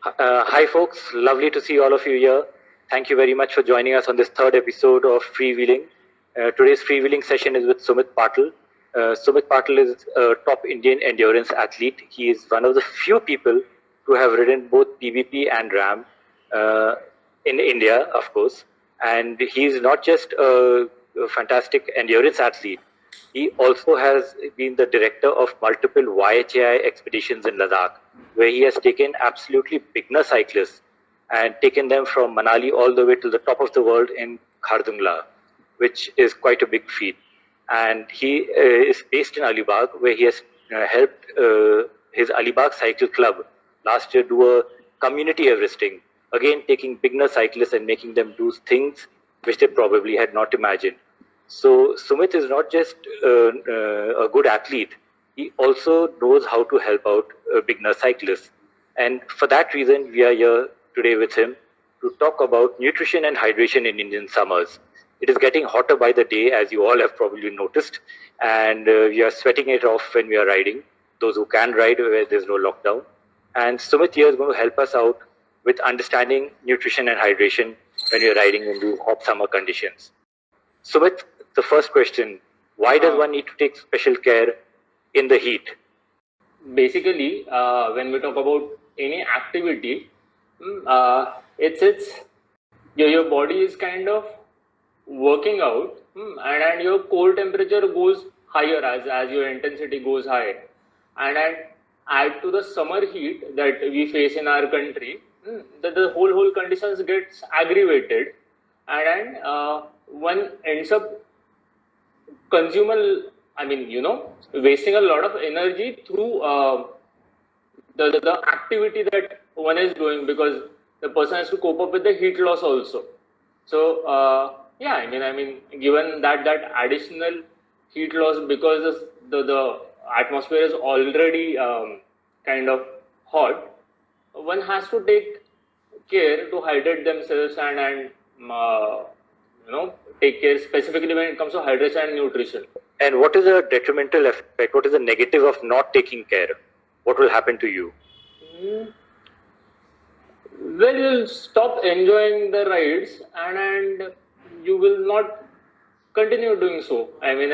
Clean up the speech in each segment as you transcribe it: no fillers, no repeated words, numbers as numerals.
Hi, folks. Lovely to see all of you here. Thank you very much for joining us on this third episode of Freewheeling. Today's freewheeling session is with Sumit Patil. Sumit Patil is a top Indian endurance athlete. He is one of the few people who have ridden both PBP and RAM in India, of course. And he's not just a fantastic endurance athlete, he also has been the director of multiple YHAI expeditions in Ladakh, where he has taken absolutely beginner cyclists and taken them from Manali all the way to the top of the world in Khardungla, which is quite a big feat. And he is based in Alibag, where he has helped his Alibag Cycle Club last year do a community Everesting, again taking beginner cyclists and making them do things which they probably had not imagined. So Sumit is not just a good athlete; he also knows how to help out beginner cyclists. And for that reason, we are here today with him to talk about nutrition and hydration in Indian summers. It is getting hotter by the day, as you all have probably noticed, and we are sweating it off when we are riding. Those who can ride where there's no lockdown. And Sumit here is going to help us out with understanding nutrition and hydration when you're riding in these hot summer conditions. Sumit, the first question, why does one need to take special care in the heat? Basically, when we talk about any activity, it's your body is kind of working out, and your core temperature goes higher as your intensity goes high, and add to the summer heat that we face in our country, that the whole conditions gets aggravated, and one ends up wasting a lot of energy through the activity that one is doing, because the person has to cope up with the heat loss also. So given that additional heat loss, because the atmosphere is already kind of hot, one has to take care to hydrate themselves and take care specifically when it comes to hydration and nutrition. And what is the detrimental effect? What is the negative of not taking care? What will happen to you? Well, you'll stop enjoying the rides, and you will not continue doing so. I mean,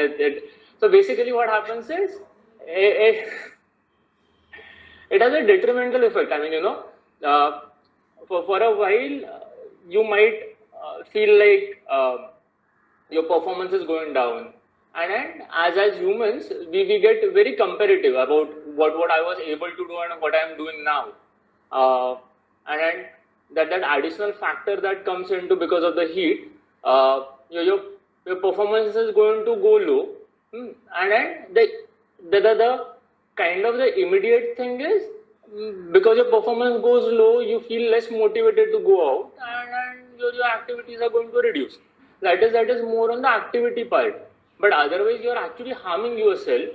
so basically what happens is it has a detrimental effect. I mean, for a while, you might feel like your performance is going down, and as humans, we get very comparative about what I was able to do and what I am doing now, and that additional factor that comes into because of the heat, your performance is going to go low, and then the kind of the immediate thing is, because your performance goes low, you feel less motivated to go out, and your activities are going to reduce. That is more on the activity part. But otherwise, you are actually harming yourself.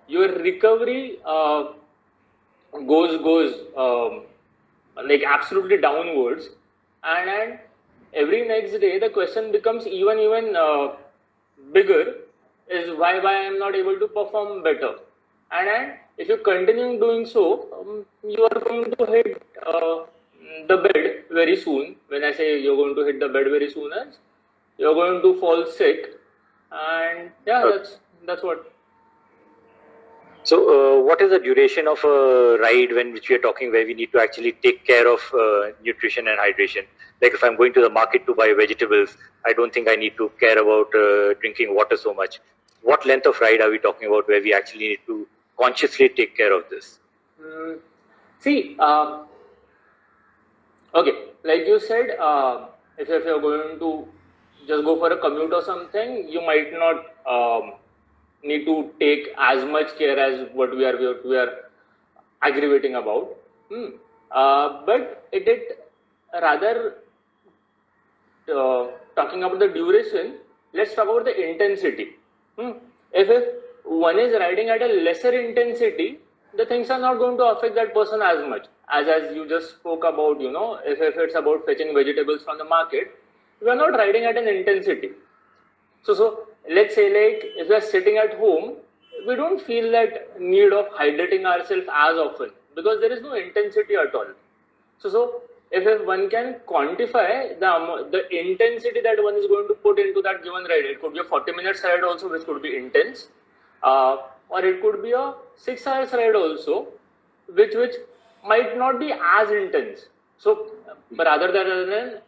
Your recovery goes like absolutely downwards, and every next day the question becomes even bigger, is why I am not able to perform better. And if you continue doing so, you are going to hit the bed very soon. When I say you're going to hit the bed very soon, as you're going to fall sick, and that's what. So, what is the duration of a ride which we are talking, where we need to actually take care of nutrition and hydration? Like if I'm going to the market to buy vegetables, I don't think I need to care about drinking water so much. What length of ride are we talking about where we actually need to consciously take care of this? Okay, like you said, if you're going to just go for a commute or something, you might not need to take as much care as what we are aggravating about. But it rather talking about the duration, let's talk about the intensity. If one is riding at a lesser intensity, the things are not going to affect that person as much. As you just spoke about, if it's about fetching vegetables from the market, we are not riding at an intensity. So let's say, like, if we are sitting at home, we don't feel that need of hydrating ourselves as often, because there is no intensity at all. So if one can quantify the intensity that one is going to put into that given ride, it could be a 40 minutes ride also, which could be intense, or it could be a 6 hours ride also, which might not be as intense. So rather than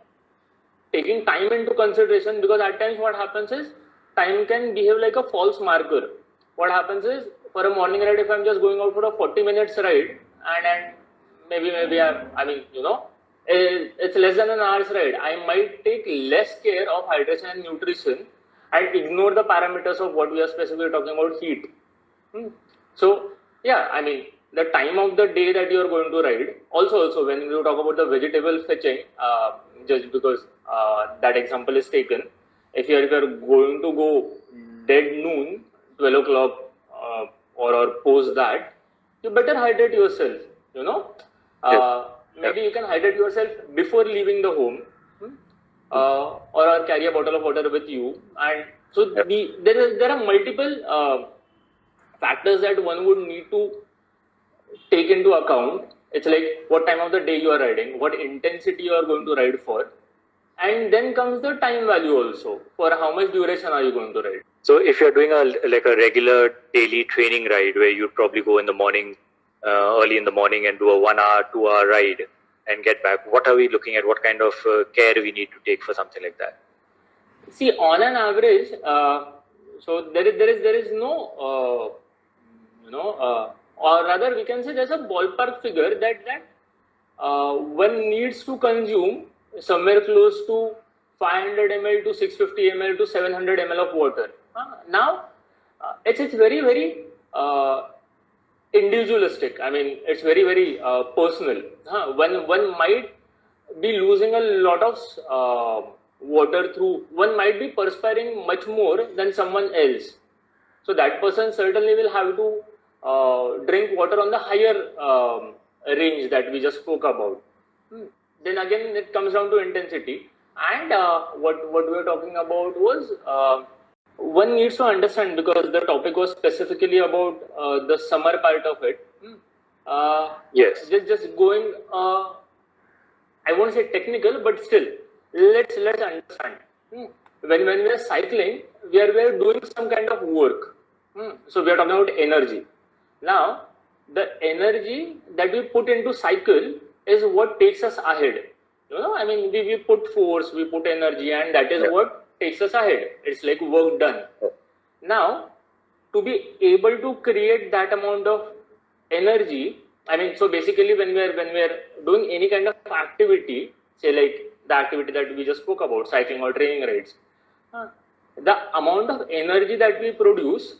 taking time into consideration, because at times what happens is time can behave like a false marker. What happens is, for a morning ride, if I'm just going out for a 40 minutes ride, and maybe it's less than an hour's ride, I might take less care of hydration and nutrition and ignore the parameters of what we are specifically talking about, heat. So yeah, I mean, the time of the day that you are going to ride. Also when you talk about the vegetable fetching, just because that example is taken, if you are going to go dead noon, 12 o'clock, or post that, you better hydrate yourself. You know, maybe you can hydrate yourself before leaving the home, or carry a bottle of water with you. And so there are multiple factors that one would need to take into account. It's like what time of the day you are riding, what intensity you are going to ride for, and then comes the time value also, for how much duration are you going to ride. So if you're doing a regular daily training ride where you probably go in the morning, early in the morning, and do a 1 hour, 2 hour ride and get back, what are we looking at? What kind of care we need to take for something like that? See, on an average, so there is no, or rather we can say there's a ballpark figure that one needs to consume somewhere close to 500 ml to 650 ml to 700 ml of water. Now, it's very individualistic. I mean, it's very personal. One might be losing a lot of water through. One might be perspiring much more than someone else. So that person certainly will have to drink water on the higher range that we just spoke about. Then again, it comes down to intensity. And what we were talking about was, one needs to understand, because the topic was specifically about the summer part of it. Yes. Just going, I won't say technical, but still, let's understand. When we are cycling, we are doing some kind of work. So we are talking about energy. Now, the energy that we put into cycle is what takes us ahead. I mean, we put force, we put energy, and that is what takes us ahead. It's like work done. Now, to be able to create that amount of energy, I mean, so basically when we are doing any kind of activity, say like the activity that we just spoke about, cycling or training rides, the amount of energy that we produce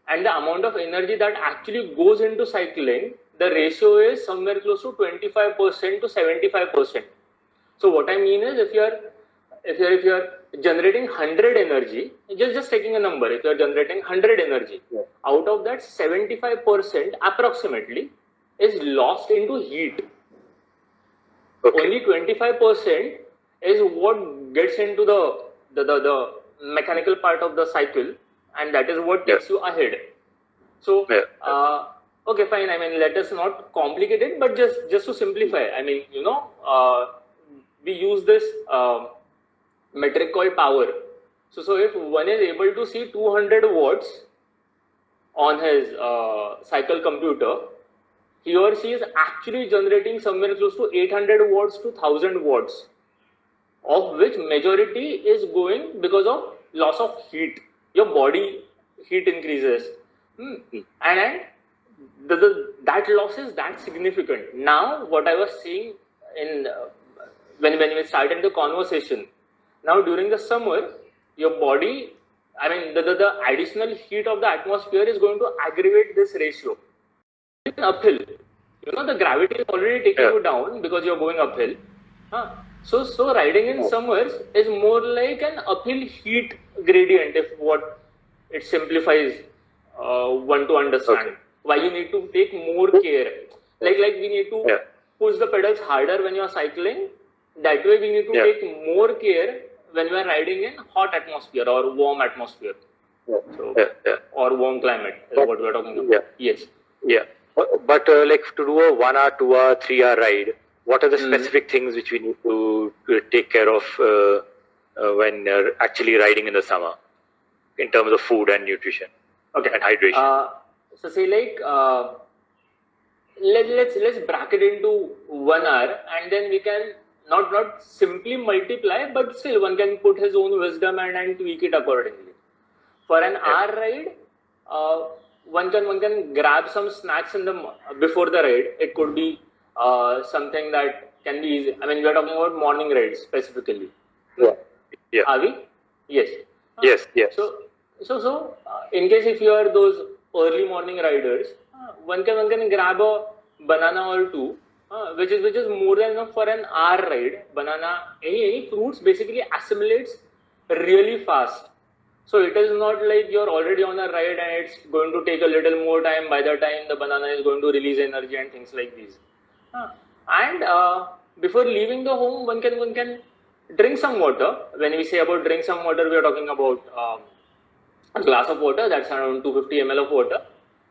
and the amount of energy that actually goes into cycling, the ratio is somewhere close to 25% to 75%. So what I mean is, if you are generating 100 energy, just taking a number, if you are generating 100 energy, out of that 75% approximately is lost into heat. Okay. Only 25% is what gets into the mechanical part of the cycle, and that is what takes you ahead. So, okay, fine. I mean, let us not complicate it, but just to simplify, I mean, we use this metric called power. So if one is able to see 200 watts on his cycle computer, he or she is actually generating somewhere close to 800 watts to 1000 watts, of which majority is going because of loss of heat. Your body heat increases, and that loss is that significant. Now, what I was saying in when we started the conversation, now during the summer, your body, I mean, the additional heat of the atmosphere is going to aggravate this ratio. Uphill, the gravity is already taking you down because you're going uphill. So riding in summers is more like an uphill heat gradient, if what it simplifies one to understand. Okay. Why you need to take more care. Like we need to push the pedals harder when you're cycling. That way we need to take more care when we are riding in hot atmosphere or warm atmosphere. So, or warm climate is what we are talking about. Yes. Yeah. But like to do a 1 hour, 2 hour, 3 hour ride, what are the specific things which we need to take care of when actually riding in the summer in terms of food and nutrition and hydration? So say like let's bracket into 1 hour, and then we can not simply multiply, but still one can put his own wisdom and tweak it accordingly. For an hour ride, one can grab some snacks in the before the ride. It could be something that can be easy. I mean, we are talking about morning rides specifically. Yeah. Are we? Yes. Yes. So in case if you are those early morning riders, one can grab a banana or two, which is more than enough for an hour ride. Banana, any fruits basically assimilates really fast. So it is not like you're already on a ride and it's going to take a little more time. By the time the banana is going to release energy and things like these. And before leaving the home, one can drink some water. When we say about drink some water, we are talking about a glass of water, that's around 250 ml of water,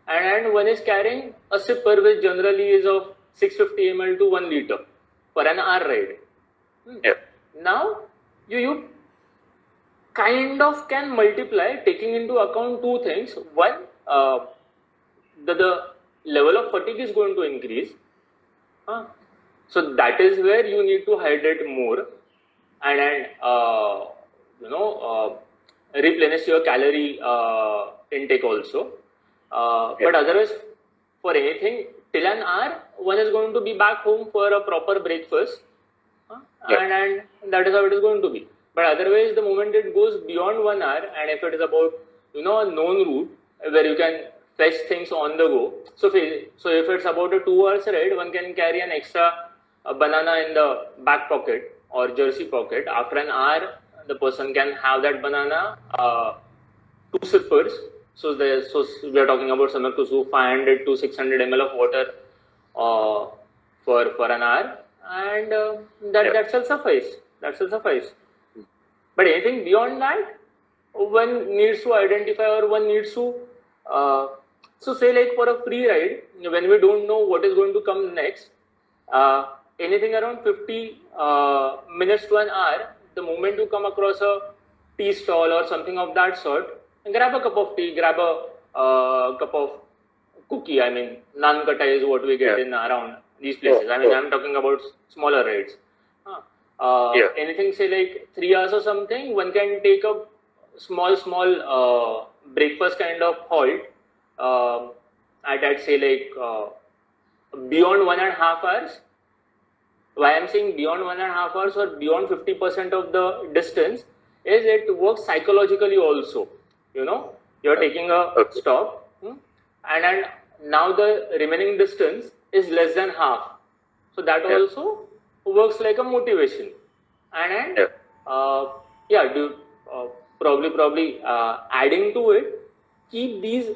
and one is carrying a sipper which generally is of 650 ml to 1 liter for an hour ride. Now you kind of can multiply taking into account two things. One, the level of fatigue is going to increase. So that is where you need to hydrate more and replenish your calorie intake also. But otherwise, for anything till an hour, one is going to be back home for a proper breakfast, and that is how it is going to be. But otherwise, the moment it goes beyond 1 hour, and if it is about a known route where you can fetch things on the go, so if it's about a 2 hours ride, one can carry an extra banana in the back pocket or jersey pocket. After an hour, the person can have that banana, 2 sippers. So we are talking about somewhere close to 500 to 600 ml of water for an hour, and that shall suffice. That shall suffice. But anything beyond that, one needs to identify, or one needs to so say like for a free ride, when we don't know what is going to come next, anything around 50 minutes to an hour, the moment you come across a tea stall or something of that sort, grab a cup of tea, grab a cup of cookie. I mean, naan katta is what we get in around these places. I mean, I'm talking about smaller rides. Anything say like 3 hours or something, one can take a small breakfast kind of halt at say like beyond 1.5 hours. Why I'm saying beyond 1.5 hours or beyond 50% of the distance is it works psychologically also. You're taking a stop, and now the remaining distance is less than half. So that also works like a motivation. And probably adding to it, keep these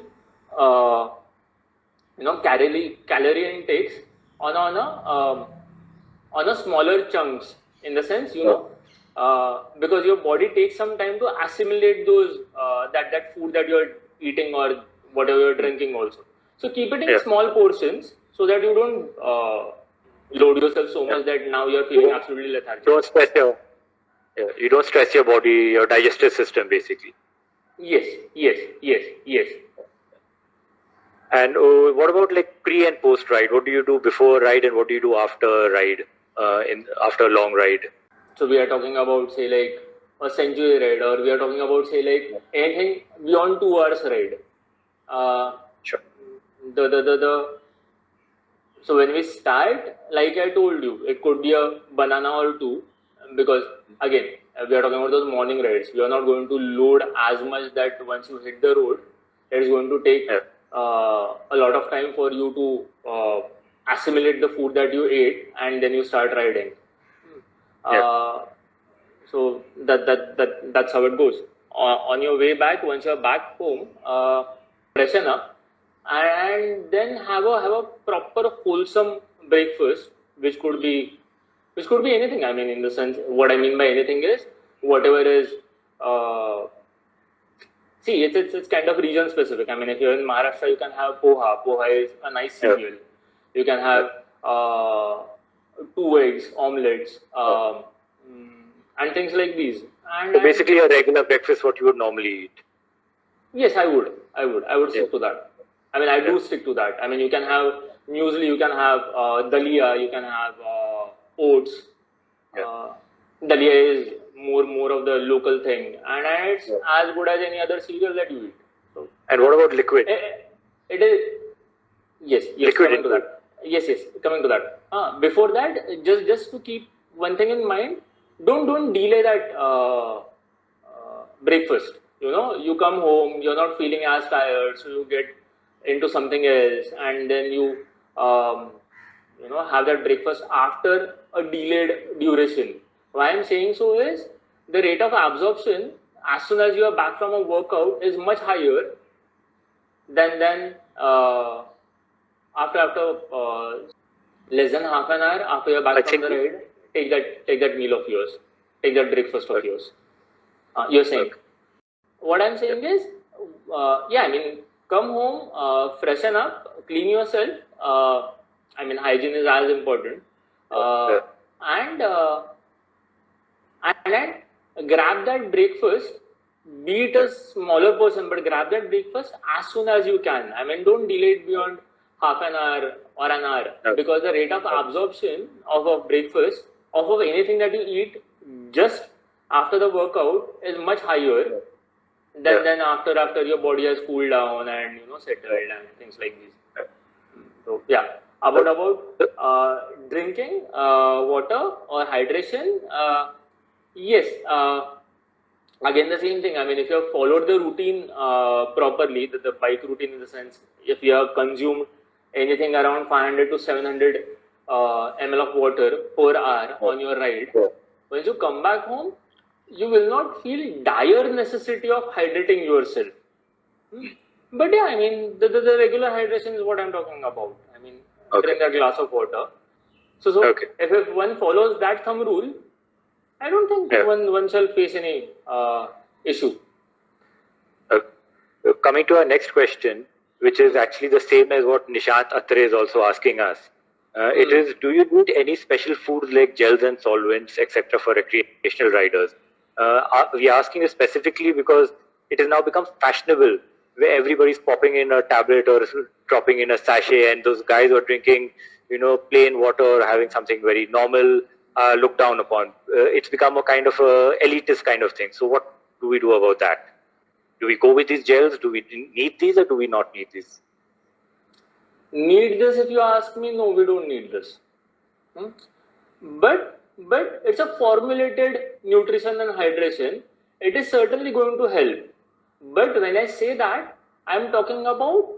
calorie intakes on a smaller chunks, in the sense because your body takes some time to assimilate those that food that you're eating or whatever you're drinking also. So keep it in small portions so that you don't load yourself so much that now you're feeling absolutely lethargic. You don't stress your body, your digestive system basically. Yes. And what about like pre and post ride? What do you do before ride and what do you do after ride? After a long ride? So we are talking about say like a century ride, or we are talking about say like anything beyond 2 hours ride. Sure. So when we start, like I told you, it could be a banana or two, because again we are talking about those morning rides. We are not going to load as much that once you hit the road, it is going to take a lot of time for you to assimilate the food that you ate, and then you start riding. So that's how it goes. On your way back, once you're back home, freshen up and then have a proper wholesome breakfast, which could be anything. I mean, in the sense, what I mean by anything is whatever is. See, it's kind of region specific. I mean, if you're in Maharashtra, you can have poha. Poha is a nice cereal. You can have 2 eggs, omelets, and things like these. So basically, a regular breakfast, what you would normally eat. Yes, I would stick to that. I mean, I do stick to that. I mean, you can have muesli, you can have dalia, you can have oats. Dalia is more of the local thing, and it's as good as any other cereal that you eat. So, And what about liquid? it is yes, Liquid coming to that. Yes, coming to that. Before that, just to keep one thing in mind, don't delay that breakfast. You know, you come home, you're not feeling as tired, so you get into something else, and then you have that breakfast after a delayed duration. Why I'm saying so is the rate of absorption as soon as you are back from a workout is much higher than after less than half an hour after you're back from the ride. Take that meal of yours, take that breakfast of yours. You're saying. What I'm saying is, I mean, come home, freshen up, clean yourself. I mean, hygiene is as important. And grab that breakfast. Be it a smaller portion, but grab that breakfast as soon as you can. I mean, don't delay it beyond half an hour or an hour, because the rate of absorption of a breakfast, of anything that you eat just after the workout, is much higher than after your body has cooled down and settled and things like this. So about drinking water or hydration. Yes. Again, the same thing. I mean, if you have followed the routine properly, the bike routine in the sense, if you have consumed anything around 500 to 700 ml of water per hour on your ride, when you come back home, you will not feel dire necessity of hydrating yourself. But I mean, the regular hydration is what I'm talking about. I mean, drink a glass of water. So if one follows that thumb rule, I don't think one shall face any issue. Coming to our next question, which is actually the same as what Nishant Atre is also asking us. It is, do you need any special foods like gels and solvents, etc. for recreational riders? We are asking this specifically because it has now become fashionable, where everybody's popping in a tablet or dropping in a sachet, and those guys are drinking, plain water or having something very normal, looked down upon. It's become a kind of a elitist kind of thing. So what do we do about that? Do we go with these gels? Do we need these or do we not need these? Need this? If you ask me, no, we don't need this. But it's a formulated nutrition and hydration. It is certainly going to help. But when I say that, I'm talking about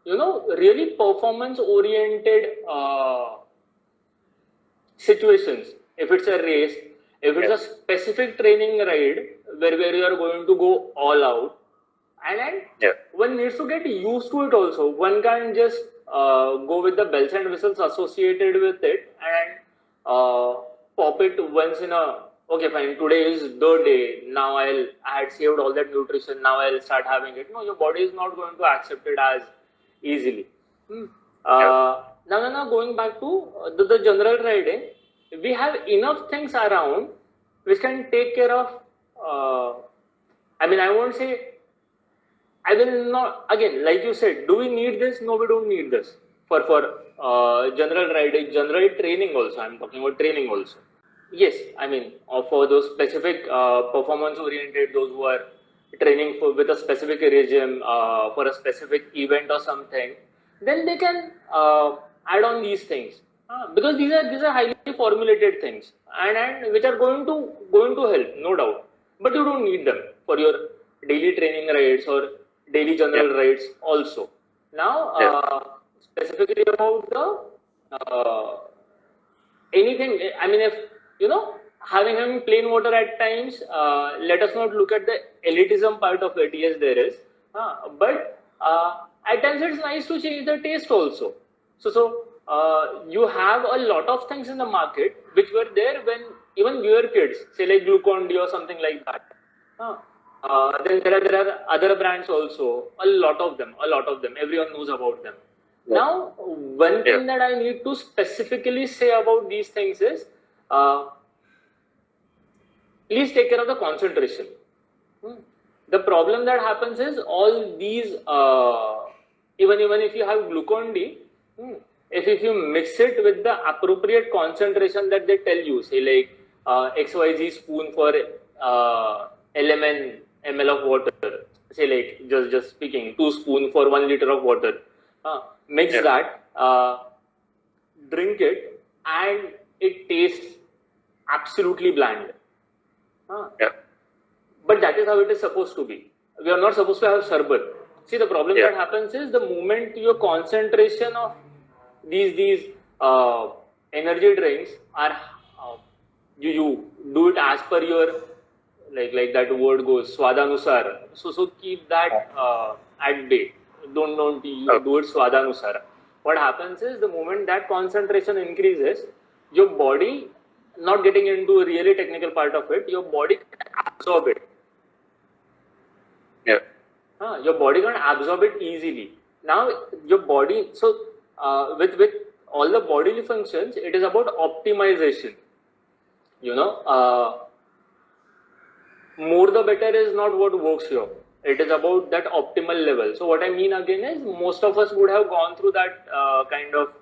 really performance-oriented situations. If it's a race, if it's a specific training ride where you are going to go all out, and one needs to get used to it also. One can't just go with the bells and whistles associated with it and pop it once in a, okay fine, today is the day, now I had saved all that nutrition, now I'll start having it. No, your body is not going to accept it as easily. Now going back to the general riding, we have enough things around which can take care of, I mean, I won't say, I will not, again, like you said, do we need this? No, we don't need this for general riding, general training also. I'm talking about training also. Yes, I mean, for those specific performance-oriented, those who are training with a specific regime for a specific event or something, then they can add on these things because these are highly formulated things and which are going to help, no doubt. But you don't need them for your daily training rides or daily general rides also. Now, specifically about the anything, I mean, if having plain water at times, let us not look at the elitism part of it. Yes, there is, but at times it's nice to change the taste also. So you have a lot of things in the market which were there when even we were kids, say like Glucon-D or something like that. Then there are other brands also, a lot of them, everyone knows about them. Now, one thing that I need to specifically say about these things is, please take care of the concentration. The problem that happens is all these, even if you have Glucon-D, if you mix it with the appropriate concentration that they tell you, say like XYZ spoon for LMN ml of water, say like just speaking, 2 spoon for 1 liter of water, mix that, drink it, and it tastes absolutely bland. But that is how it is supposed to be. We are not supposed to have sarbat. See, the problem that happens is the moment your concentration of these energy drinks are, you do it as per your, like that word goes, swadanusar. So keep that at bay. Don't do it swadanusar. What happens is the moment that concentration increases, your body, not getting into a really technical part of it, your body can absorb it. Your body can absorb it easily. Now your body, so with all the bodily functions, it is about optimization. More the better is not what works here. It is about that optimal level. So what I mean again is, most of us would have gone through that kind of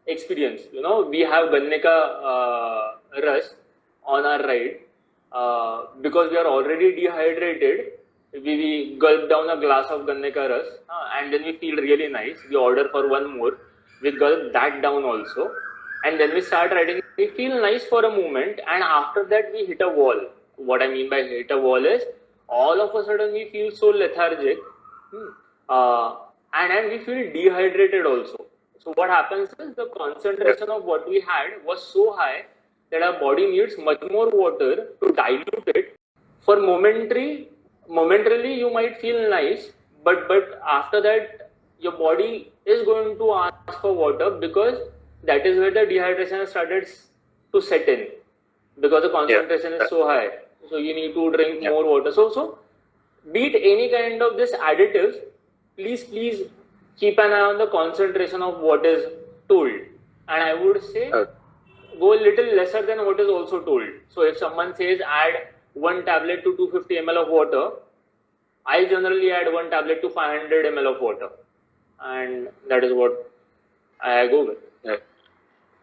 experience. We have ganne ka ras on our ride. Because we are already dehydrated, we gulp down a glass of ganne ka ras, and then we feel really nice. We order for one more. We gulp that down also, and then we start riding. We feel nice for a moment, and after that we hit a wall. What I mean by hit a wall is, all of a sudden we feel so lethargic, and we feel dehydrated also. So what happens is, the concentration of what we had was so high that our body needs much more water to dilute it. For momentarily you might feel nice, but after that your body is going to ask for water, because that is where the dehydration has started to set in, because the concentration is so high. So you need to drink more water. So beat any kind of this additives, please keep an eye on the concentration of what is told. And I would say, go a little lesser than what is also told. So if someone says add 1 tablet to 250 ml of water, I generally add 1 tablet to 500 ml of water, and that is what I go with.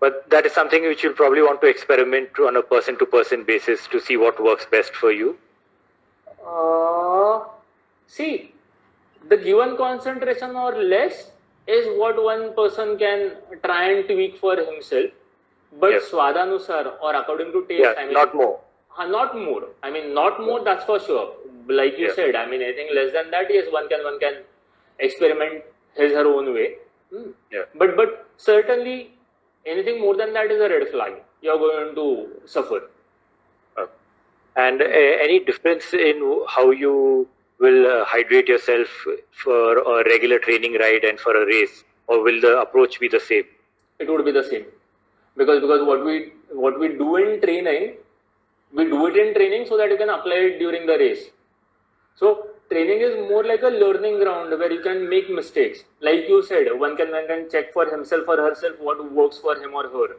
But that is something which you'll probably want to experiment on a person-to-person basis to see what works best for you. See, the given concentration or less is what one person can try and tweak for himself. But swadanusar, or according to taste, I mean, not more. Not more. I mean, not more, that's for sure. Like you said, I mean, anything less than that, yes, one can experiment her own way. But certainly, anything more than that is a red flag. You're going to suffer. And any difference in how you will hydrate yourself for a regular training ride and for a race, or will the approach be the same? It would be the same, because what we do in training, we do it in training so that you can apply it during the race. So training is more like a learning ground where you can make mistakes. Like you said, one can check for himself or herself what works for him or her.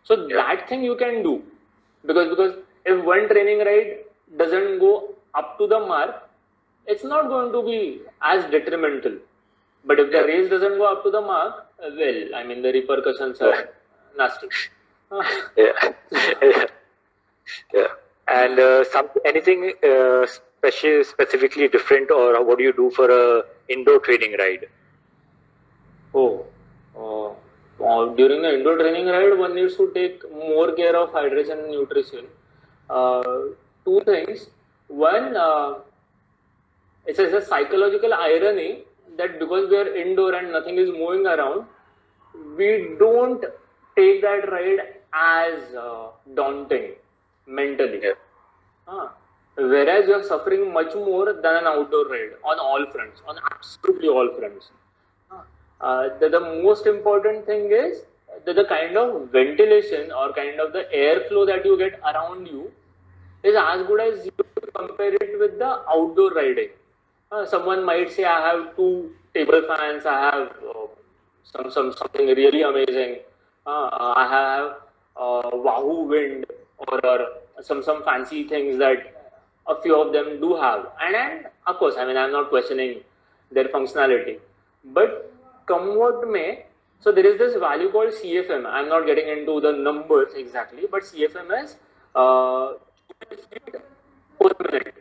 So that thing you can do, because if one training ride doesn't go up to the mark, it's not going to be as detrimental. But if the race doesn't go up to the mark, well, I mean, the repercussions are nasty. And anything specifically different, or what do you do for a indoor training ride? During the indoor training ride, one needs to take more care of hydration and nutrition. 2 things. One, it's a psychological irony that because we are indoor and nothing is moving around, we don't take that ride as daunting mentally. Whereas you are suffering much more than an outdoor ride on all fronts, on absolutely all fronts. The most important thing is that the kind of ventilation or kind of the airflow that you get around you is as good as you compare it with the outdoor riding. Someone might say, I have 2 table fans. I have something really amazing. I have Wahoo Wind or some fancy things that a few of them do have. And of course, I mean, I'm not questioning their functionality, but come what may. So there is this value called CFM. I'm not getting into the numbers exactly, but CFM is feet per minute.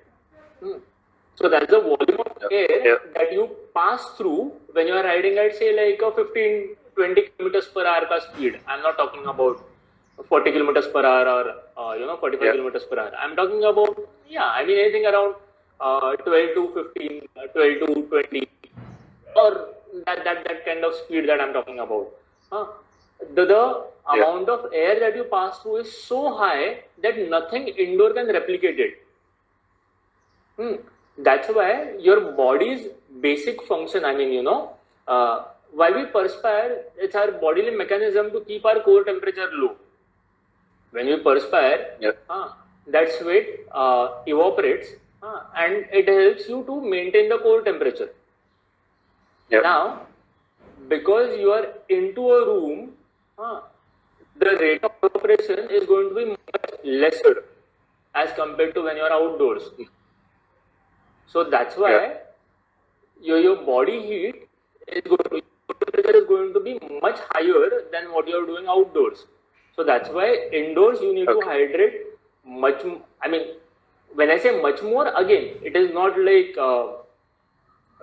So that's the volume of air that you pass through when you are riding at say like a 15-20 kilometers per hour ka speed. I'm not talking about 40 kilometers per hour or 45 kilometers per hour. I'm talking about I mean anything around 12 to 15, 12 to 20, or that kind of speed that I'm talking about. The amount of air that you pass through is so high that nothing indoor can replicate it. That's why your body's basic function, I mean, while we perspire, it's our bodily mechanism to keep our core temperature low. When we perspire, that sweat evaporates and it helps you to maintain the core temperature. Now, because you are into a room, the rate of evaporation is going to be much lesser as compared to when you are outdoors. So that's why your body heat is going to be much higher than what you are doing outdoors. So that's why indoors you need to hydrate much. I mean, when I say much more, again, it is not like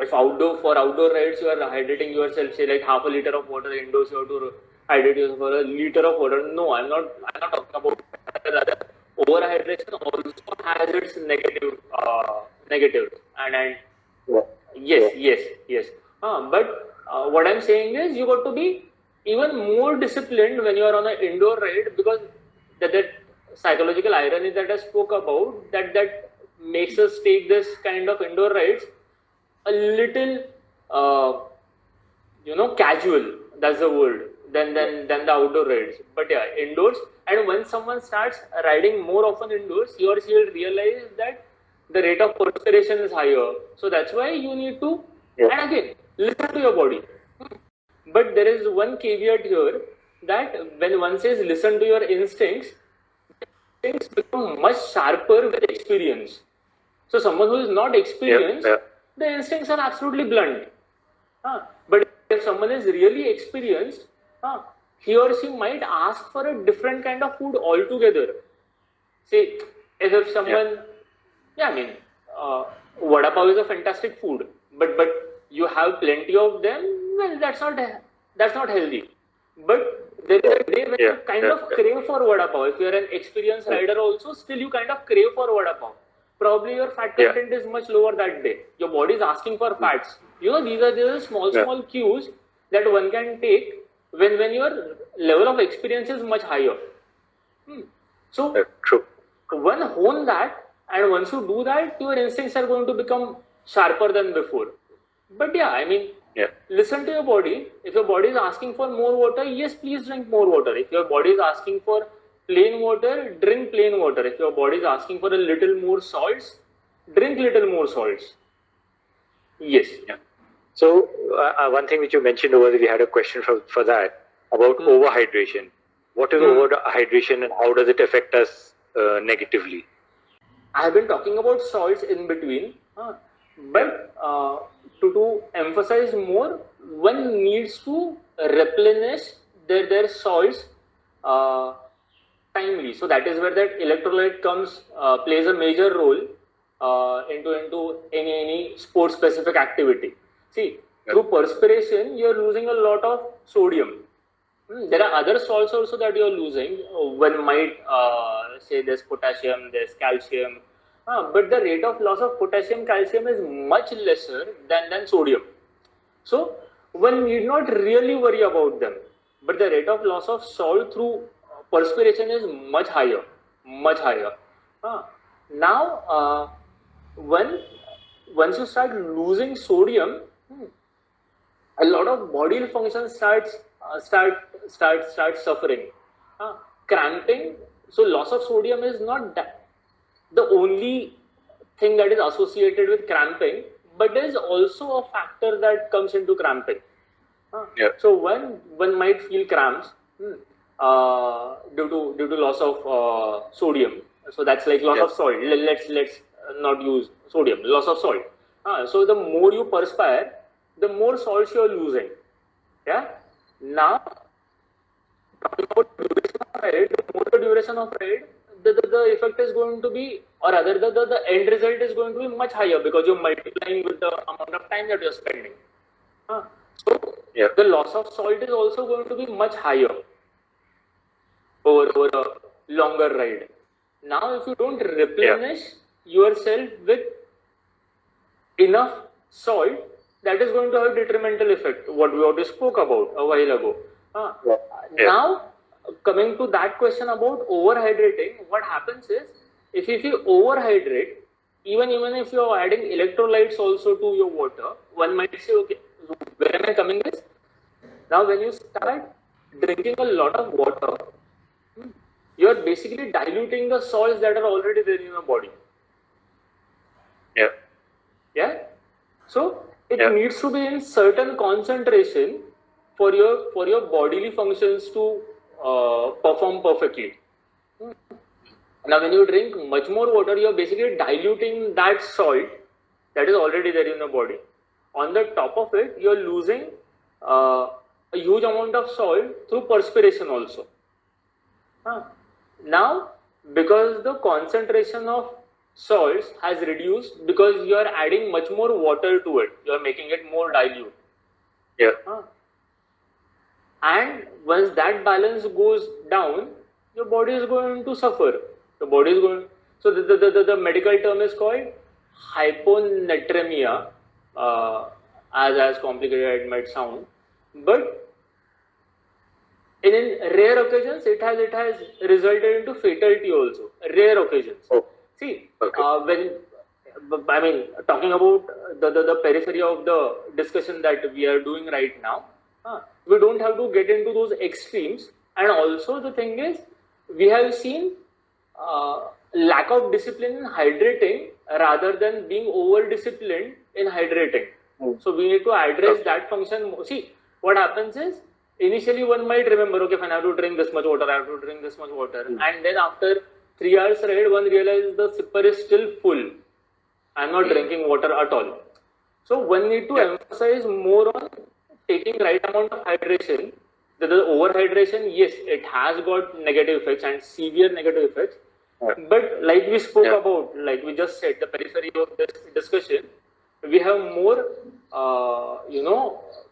if for outdoor rides you are hydrating yourself, say like half a liter of water. Indoors you have to hydrate yourself for a liter of water. No, I'm not talking about that. Overhydration also has its negatives and yes. But what I'm saying is you got to be even more disciplined when you are on an indoor ride, because that psychological irony that I spoke about that makes us take this kind of indoor rides a little casual. That's the word. Than the outdoor rides. But indoors. And when someone starts riding more often indoors, he or she will realize that the rate of perspiration is higher. So that's why you need to, and again, listen to your body. But there is one caveat here, that when one says listen to your instincts become much sharper with experience. So someone who is not experienced, the instincts are absolutely blunt. But if someone is really experienced, he or she might ask for a different kind of food altogether. Say, if someone, vada pav is a fantastic food, but you have plenty of them. Well, that's not healthy. But there is a day when you kind of crave for vada pav. If you are an experienced rider, also still you kind of crave for vada pav. Probably your fat content is much lower that day. Your body is asking for fats. These are small cues that one can take when your level of experience is much higher. So one hone that, and once you do that, your instincts are going to become sharper than before. But listen to your body. If your body is asking for more water, yes, please drink more water. If your body is asking for plain water, drink plain water. If your body is asking for a little more salts, drink little more salts. Yes. So one thing which you mentioned over, we had a question for that about overhydration. What is overhydration and how does it affect us negatively? I have been talking about salts in between, but to emphasize more, one needs to replenish their salts timely. So that is where that electrolyte plays a major role into any sport specific activity. See, through perspiration, you are losing a lot of sodium. There are other salts also that you are losing. One might say there's potassium, there's calcium, but the rate of loss of potassium, calcium is much lesser than sodium. So one need not really worry about them. But the rate of loss of salt through perspiration is much higher. Now, once you start losing sodium, a lot of bodily functions start suffering. Cramping. So loss of sodium is not the only thing that is associated with cramping, but there is also a factor that comes into cramping. Yeah. So one might feel cramps due to loss of sodium. So that's like loss Yeah. of salt. Let's not use sodium. Loss of salt. So the more you perspire, the more salts you are losing. Yeah. Now, talking about duration of ride, the more the duration of ride, the effect is going to be, or rather the end result is going to be much higher because you're multiplying with the amount of time that you're spending. So Yeah. the loss of salt is also going to be much higher over a longer ride. Now, if you don't replenish yourself with enough salt, that is going to have detrimental effect. What we spoke about a while ago. Now, coming to that question about overhydrating, what happens is if you overhydrate, even if you are adding electrolytes also to your water, one might say, okay, where am I coming with? Now, when you start drinking a lot of water, you are basically diluting the salts that are already there in your body. Yeah. Yeah. So it needs to be in certain concentration for your bodily functions to perform perfectly. Now, when you drink much more water, you are basically diluting that salt that is already there in your body. On the top of it, you are losing a huge amount of salt through perspiration also. Now, because the concentration of salts has reduced, because you are adding much more water to it, you are making it more dilute. Yeah. And once that balance goes down, your body is going to suffer. The body is going. So the medical term is called hyponatremia, as complicated it might sound, but in rare occasions it has resulted into fatality also. Rare occasions. See, when I mean talking about the periphery of the discussion that we are doing right now, we don't have to get into those extremes. And also the thing is, we have seen lack of discipline in hydrating rather than being over disciplined in hydrating. So we need to address that function. See, what happens is, initially one might remember, okay, fine, I have to drink this much water, I have to drink this much water. And then after 3 hours ride, one realizes the sipper is still full. I'm not drinking water at all. So one need to emphasize more on taking right amount of hydration. The overhydration, yes, it has got negative effects and severe negative effects. But like we spoke about, like we just said, the periphery of this discussion, we have more,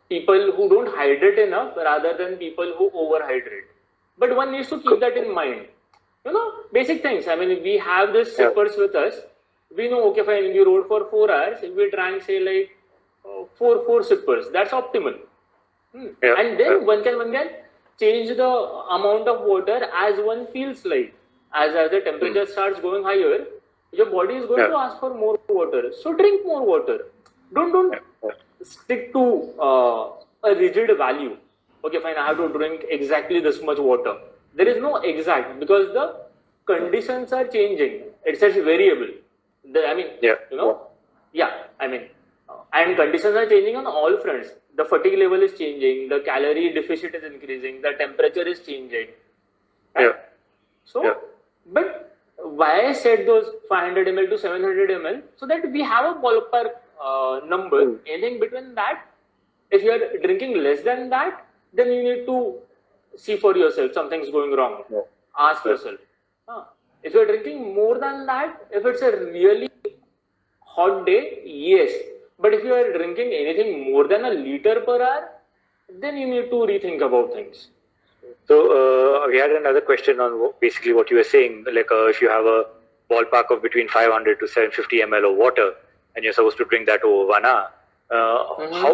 people who don't hydrate enough rather than people who overhydrate. But one needs to keep that in mind. Basic things. I mean, we have this sippers with us. We know, okay, fine, we rode for 4 hours. If we drank, say, like four sippers, that's optimal. And then one can change the amount of water as one feels like. As the temperature starts going higher, your body is going to ask for more water. So drink more water. Don't stick to a rigid value. Okay, fine, I have to drink exactly this much water. There is no exact, because the conditions are changing. It's such variable. And conditions are changing on all fronts. The fatigue level is changing, the calorie deficit is increasing, the temperature is changing. Right? But why I said those 500 ml to 700 ml? So that we have a ballpark number. Anything between that, if you are drinking less than that, then you need to see for yourself, something's going wrong. Ask yourself. If you are drinking more than that, if it's a really hot day, yes. But if you are drinking anything more than a liter per hour, then you need to rethink about things. So we had another question on basically what you were saying, like if you have a ballpark of between 500 to 750 ml of water and you're supposed to drink that over 1 hour,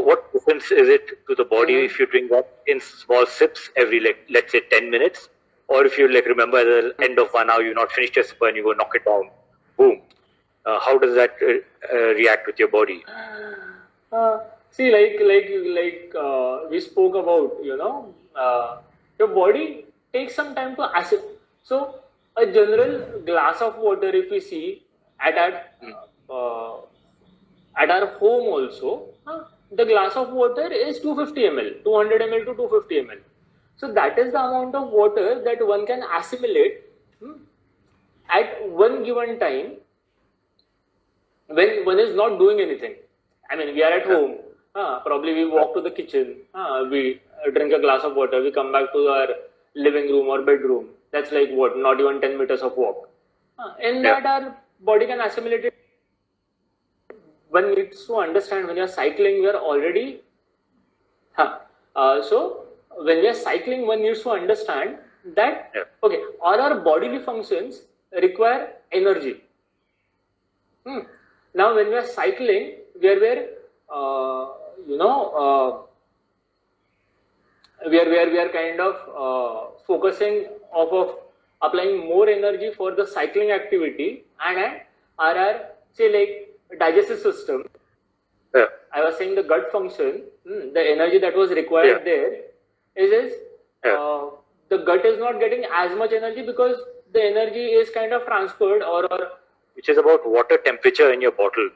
what difference is it to the body if you drink that in small sips every, let's say 10 minutes, or if you remember at the end of 1 hour you not finished your sip and you go knock it down, boom. How does that react with your body? See, like we spoke about, your body takes some time to accept. So a general glass of water, if we see at at our home also, the glass of water is 250 ml, 200 ml to 250 ml. So that is the amount of water that one can assimilate at one given time when one is not doing anything. I mean, we are at home, probably we walk to the kitchen, we drink a glass of water, we come back to our living room or bedroom. That's like what, not even 10 meters of walk. In that, our body can assimilate it. One needs to understand when you're cycling, we are already. So, when we are cycling, one needs to understand that, okay, all our bodily functions require energy. Now, when we are cycling, where we are kind of focusing off of applying more energy for the cycling activity and our say like digestive system. I was saying the gut function, the energy that was required there is the gut is not getting as much energy because the energy is kind of transferred or which is about water temperature in your bottle.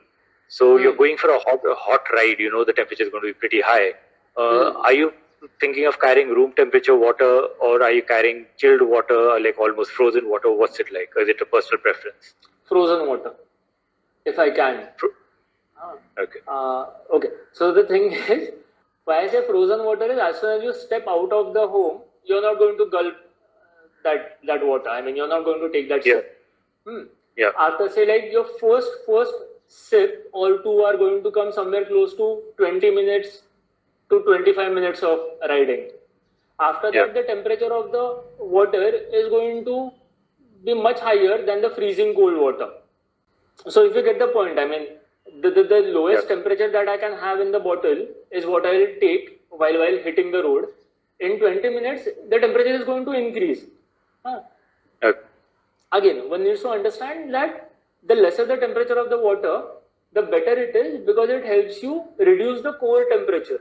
So you're going for a hot ride, the temperature is going to be pretty high. Are you thinking of carrying room temperature water, or are you carrying chilled water, like almost frozen water? What's it like? Or is it a personal preference? Frozen water, if I can. Okay. Okay. So the thing is, why I say frozen water is as soon as you step out of the home, you're not going to gulp that water. I mean, you're not going to take that sip. After say like your first sip, all two are going to come somewhere close to 20 minutes to 25 minutes of riding. After that, the temperature of the water is going to be much higher than the freezing cold water. So if you get the point, I mean, the lowest temperature that I can have in the bottle is what I will take while hitting the road. In 20 minutes, the temperature is going to increase. Again, one needs to understand that the lesser the temperature of the water, the better it is because it helps you reduce the core temperature.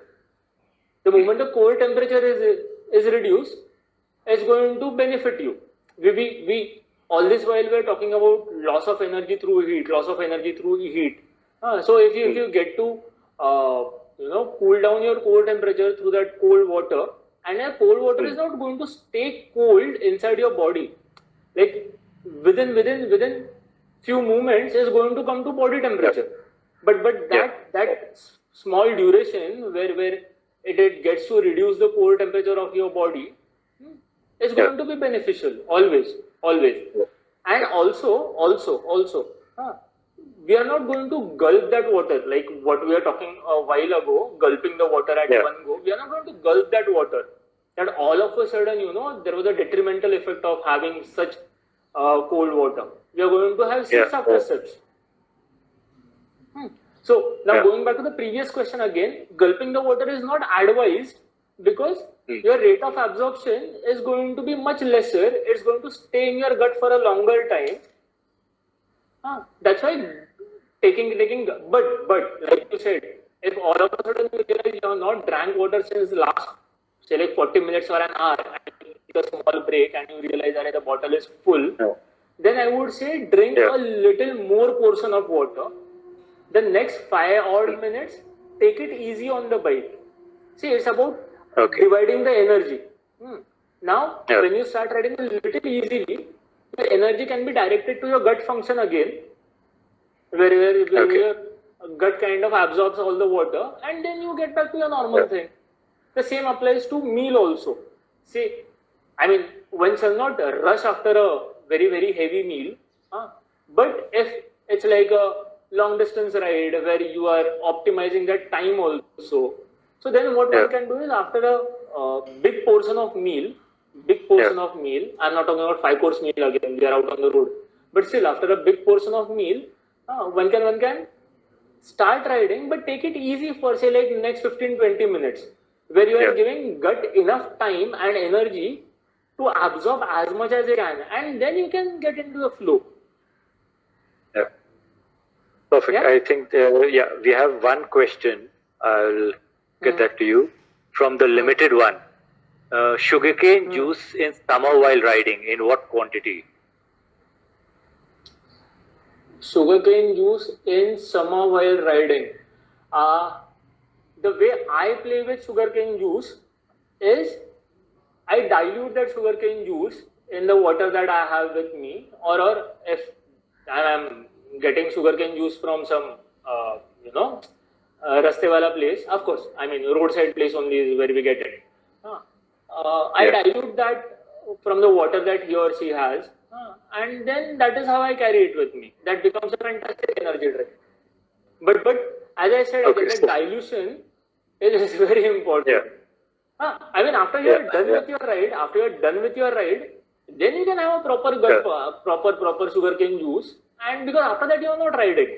The moment the core temperature is reduced, it's going to benefit you. We all this while we are talking about loss of energy through heat. So if you get to cool down your core temperature through that cold water, and your cold water is not going to stay cold inside your body. Like within few movements is going to come to body temperature. But that small duration where it gets to reduce the core temperature of your body is going to be beneficial always. And also we are not going to gulp that water like what we were talking a while ago, gulping the water at one go. We are not going to gulp that water. That all of a sudden, there was a detrimental effect of having such cold water. We are going to have sips after sips. So now going back to the previous question again, gulping the water is not advised because your rate of absorption is going to be much lesser. It's going to stay in your gut for a longer time. That's why taking but like you said, if all of a sudden you realize you have not drank water since last say like 40 minutes or an hour and you take a small break and you realize that the bottle is full, then I would say drink a little more portion of water. The next 5 odd minutes, take it easy on the bike. See, it's about dividing the energy. Now, when you start riding a little easily, the energy can be directed to your gut function again, where your gut kind of absorbs all the water, and then you get back to your normal thing. The same applies to meal also. See, I mean, one shall not rush after a very, very heavy meal, but if it's like a long distance ride where you are optimizing that time also, so then what one can do is after a big portion of meal, I'm not talking about 5-course meal again, we are out on the road, but still after a big portion of meal, one can start riding, but take it easy for say like next 15-20 minutes, where you are giving gut enough time and energy to absorb as much as it can, and then you can get into the flow. Perfect. I think, we have one question. I'll get that to you. From the limited one. Sugarcane juice in summer while riding, in what quantity? sugarcane juice in summer while riding. The way I play with sugarcane juice is I dilute that sugarcane juice in the water that I have with me, or if I'm getting sugarcane juice from some, raste wala place, of course, I mean, roadside place only is where we get it. I Yeah. dilute that from the water that he or she has, and then that is how I carry it with me. That becomes a fantastic energy drink. But as I said, Okay, again, so- the dilution is very important. Yeah. I mean, after you're Yeah, done yeah. with your ride, then you can have a proper Yeah. proper sugarcane juice, and because after that you are not riding,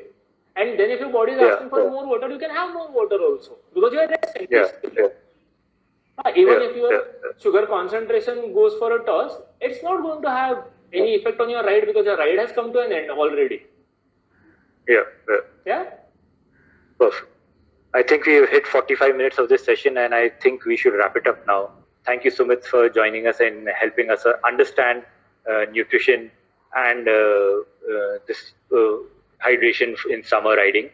and then if your body is Yeah, asking for yeah. more water, you can have more water also because you are resting. Yeah, basically. yeah. Even Yeah, if your yeah. sugar concentration goes for a toss, it's not going to have any effect on your ride because your ride has come to an end already. Yeah, yeah. Yeah. Perfect. I think we have hit 45 minutes of this session, and I think we should wrap it up now. Thank you, Sumit, for joining us and helping us understand nutrition and this hydration in summer riding.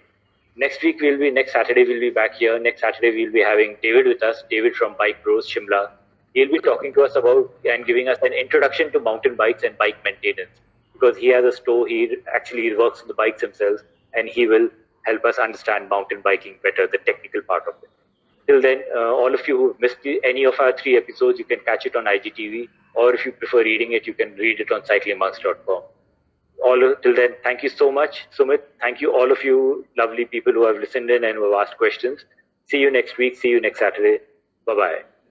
Next Saturday, we'll be back here. Next Saturday, we'll be having David with us, David from Bike Bros, Shimla. He'll be talking to us about and giving us an introduction to mountain bikes and bike maintenance because he has a store. He actually works on the bikes himself, and he will help us understand mountain biking better, the technical part of it. Till then, all of you who missed any of our 3 episodes, you can catch it on IGTV, or if you prefer reading it, you can read it on cyclingmonks.com. Till then, thank you so much, Sumit. Thank you, all of you lovely people who have listened in and who have asked questions. See you next week. See you next Saturday. Bye bye.